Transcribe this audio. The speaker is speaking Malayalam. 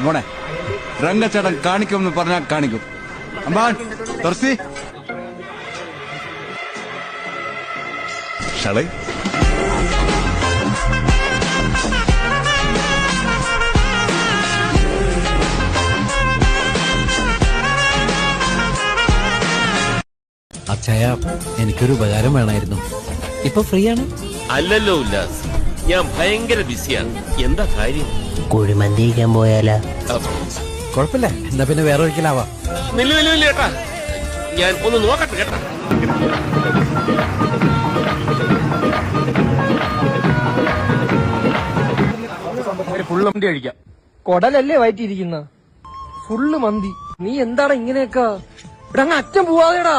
മോനെ രംഗച്ചേട്ടൻ കാണിക്കുമെന്ന് പറഞ്ഞാൽ കാണിക്കും. അമ്പാൻ തുറസി ഷളൈ അച്ഛായ, എനിക്കൊരു ഉപകാരം വേണമായിരുന്നു. ഇപ്പൊ ഫ്രീ ആണ്? അല്ലല്ലോ ഉല്ലാസ്, ഞാൻ ഭയങ്കര ബിസിയാണ്. എന്താ കാര്യം? കുഴിമന്തി കഴിക്കാൻ പോയാലാ? കുഴപ്പമില്ല, എന്നാ പിന്നെ വേറെ ഒരിക്കലാവാം. നില്ല കേട്ടാ, ഞാൻ ഒന്ന് നോക്കട്ടെ കേട്ടാ. ഫുള്ള് മന്തി കഴിക്കാം. കൊടലല്ലേ വയറ്റിയിരിക്കുന്ന ഫുള്ള് മന്തി. നീ എന്താണ് ഇങ്ങനെയൊക്കെ? ഇവിടെ അങ്ങ് അറ്റം പോവാതെടാ.